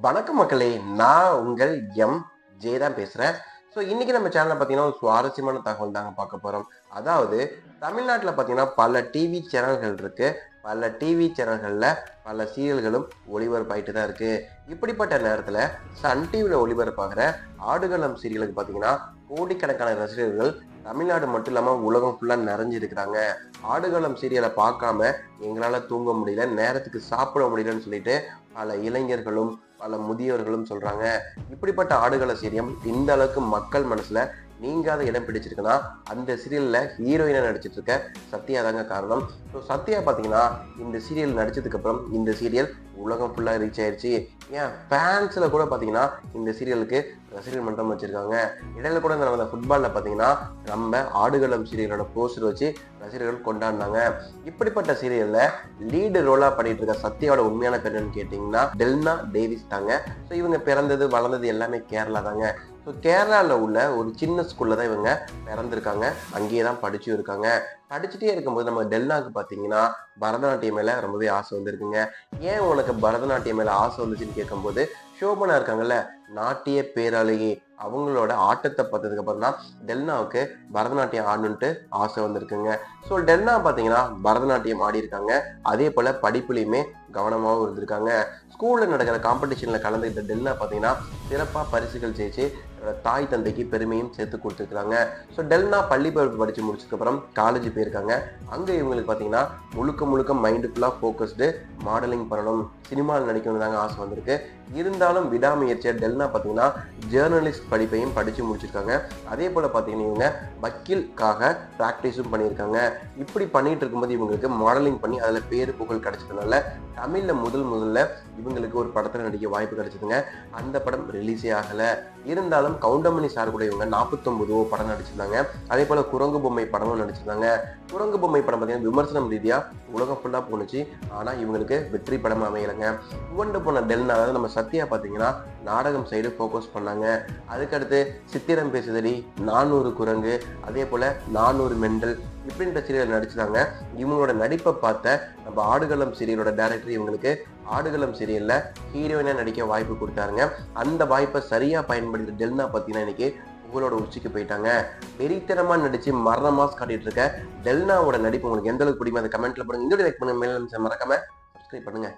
வணக்கம் மக்களே, நான் உங்கள் எம் ஜே தான் பேசுகிறேன். ஸோ இன்றைக்கி நம்ம சேனலில் பார்த்தீங்கன்னா ஒரு சுவாரஸ்யமான தகவல் தாங்க பார்க்க போகிறோம். அதாவது தமிழ்நாட்டில் பார்த்தீங்கன்னா பல டிவி சேனல்கள் இருக்குது. பல டிவி சேனல்களில் பல சீரியல்களும் ஒளிபரப்பாயிட்டு தான் இருக்குது. இப்படிப்பட்ட நேரத்தில் சன் டிவியில் ஒளிபரப்பாகிற ஆடுகளம் சீரியலுக்கு பார்த்தீங்கன்னா கோடிக்கணக்கான ரசிகர்கள் தமிழ்நாடு மட்டும் இல்லாமல் உலகம் ஃபுல்லாக நிறைஞ்சிருக்கிறாங்க. ஆடுகளம் சீரியலை பார்க்காம எங்களால் தூங்க முடியல, நேரத்துக்கு சாப்பிட முடியலன்னு சொல்லிட்டு பல இளைஞர்களும் பல முதியவர்களும் சொல்றாங்க. இப்படிப்பட்ட ஆடுகள சீரியல் இந்த அளவுக்கு மக்கள் மனசுல நீங்காத இடம் பிடிச்சிருக்குன்னா அந்த சீரியல்ல ஹீரோயினா நடிச்சிட்டு இருக்க சத்யா தாங்க காரணம். ஸோ சத்யா பார்த்தீங்கன்னா இந்த சீரியல் நடிச்சதுக்கு அப்புறம் இந்த சீரியல் உலகம் ஃபுல்லாக ரீச் ஆயிடுச்சு. ஏன் ஃபேன்ஸ்ல கூட பார்த்தீங்கன்னா இந்த சீரியலுக்கு ரசிகர் மன்றம் வச்சிருக்காங்க. இடையில கூட நடந்த ஃபுட்பாலில் பார்த்தீங்கன்னா நம்ம ஆடுகளம் சீரியலோட போஸ்டர் வச்சு ரசிகர்கள் கொண்டாடினாங்க. இப்படிப்பட்ட சீரியல்ல லீடு ரோலா பண்ணிட்டு இருக்க சத்யாவோட உண்மையான பேர் என்னன்னு கேட்டீங்கன்னா டெல்னா டேவிஸ் தாங்க. ஸோ இவங்க பிறந்தது வளர்ந்தது எல்லாமே கேரளா தாங்க. ஸோ கேரளாவில் உள்ள ஒரு சின்ன ஸ்கூல்ல தான் இவங்க பிறந்திருக்காங்க. அங்கேயே தான் படிச்சும் இருக்காங்க. படிச்சுட்டே இருக்கும்போது நம்ம டெல்னாக்கு பார்த்தீங்கன்னா பரதநாட்டியம் மேலே ரொம்பவே ஆசை வந்துருக்குங்க. ஏன் உனக்கு பரதநாட்டியம் மேலே ஆசை வந்துச்சுன்னு கேட்கும்போது ஷோபனா இருக்காங்கல்ல, நாட்டிய பேரழகி, அவங்களோட ஆட்டத்தை பார்த்ததுக்கு அப்புறம் தான் டெல்னாவுக்கு பரதநாட்டியம் ஆடணுன்ட்டு ஆசை வந்திருக்குங்க. ஸோ டெல்னா பார்த்தீங்கன்னா பரதநாட்டியம் ஆடி இருக்காங்க. அதே போல் படிப்புலையுமே கவனமாகவும் இருந்திருக்காங்க. ஸ்கூலில் நடக்கிற காம்படிஷனில் கலந்துக்கிட்ட டெல்னா பார்த்தீங்கன்னா சிறப்பாக பரிசுகள் ஜெயிச்சு தாய் தந்தைக்கு பெருமையும் சேர்த்து கொடுத்துருக்காங்க. ஸோ டெல்னா பள்ளி படித்து முடிச்சதுக்கப்புறம் காலேஜ் போயிருக்காங்க. அங்கே இவங்களுக்கு பார்த்தீங்கன்னா முழுக்க மைண்டு ஃபுல்லாக ஃபோக்கஸ்டு மாடலிங் பண்ணணும், சினிமாவில் நடிக்கணும் தாங்க ஆசை வந்திருக்கு. இருந்தாலும் விடாமுயற்சியாக டெல்னா பார்த்தீங்கன்னா ஜேர்னலிஸ்ட் படிப்பையும் படித்து முடிச்சிருக்காங்க. அதே போல் பார்த்தீங்கன்னா இவங்க வக்கீலுக்காக ப்ராக்டிஸும் பண்ணியிருக்காங்க. இப்படி பண்ணிட்டு இருக்கும்போது இவங்களுக்கு மாடலிங் பண்ணி அதில் பேரு புகழ் கிடைச்சதுனால தமிழில் முதல்ல இவங்களுக்கு ஒரு படத்தில் நடிக்க வாய்ப்பு கிடைச்சதுங்க. அந்த படம் ரிலீஸே ஆகலை. இருந்தாலும் கவுண்டமணி சார் கூட இவங்க 49 படம் நடிச்சிருந்தாங்க. அதே போல் குரங்கு பொம்மை படமும் நடிச்சிருந்தாங்க. குரங்கு பொம்மை படம் பார்த்தீங்கன்னா விமர்சனம் ரீதியாக உலகம் ஃபுல்லாக போணுச்சு. ஆனால் இவங்களுக்கு வெற்றி படம் அமையலைங்க. உவண்டு போன டெல்னா, அதாவது நம்ம சத்யா பார்த்தீங்கன்னா நாடகம் சைடு ஃபோக்கஸ் பண்ணாங்க. அதுக்கடுத்து சித்திரம் பேசுதடி, 400 குரங்கு, அதே போல் 400 மெண்டல் இப்படின்ற சீரியல் நடிச்சிருந்தாங்க. இவங்களோட நடிப்பை பார்த்த நம்ம ஆடுகளம் சீரியலோட டைரக்டர் இவங்களுக்கு ஆடுகளம் சீரியல்ல ஹீரோயினா நடிக்க வாய்ப்பு கொடுத்தாருங்க. அந்த வாய்ப்பை சரியா பயன்படுத்தி டெல்னா பார்த்தீங்கன்னா இன்னைக்கு புகழோட உச்சிக்கு போயிட்டாங்க. வெறித்தனமா நடிச்சு மரண மாஸ் காட்டிட்டு இருக்க டெல்னாவோட நடிப்பு உங்களுக்கு எந்த அளவுக்கு பிடிக்கும் அதை கமெண்ட்ல போடுங்க. இந்த லைக் பண்ணுங்க, மேலும் மறக்காம சப்ஸ்கிரைப் பண்ணுங்க.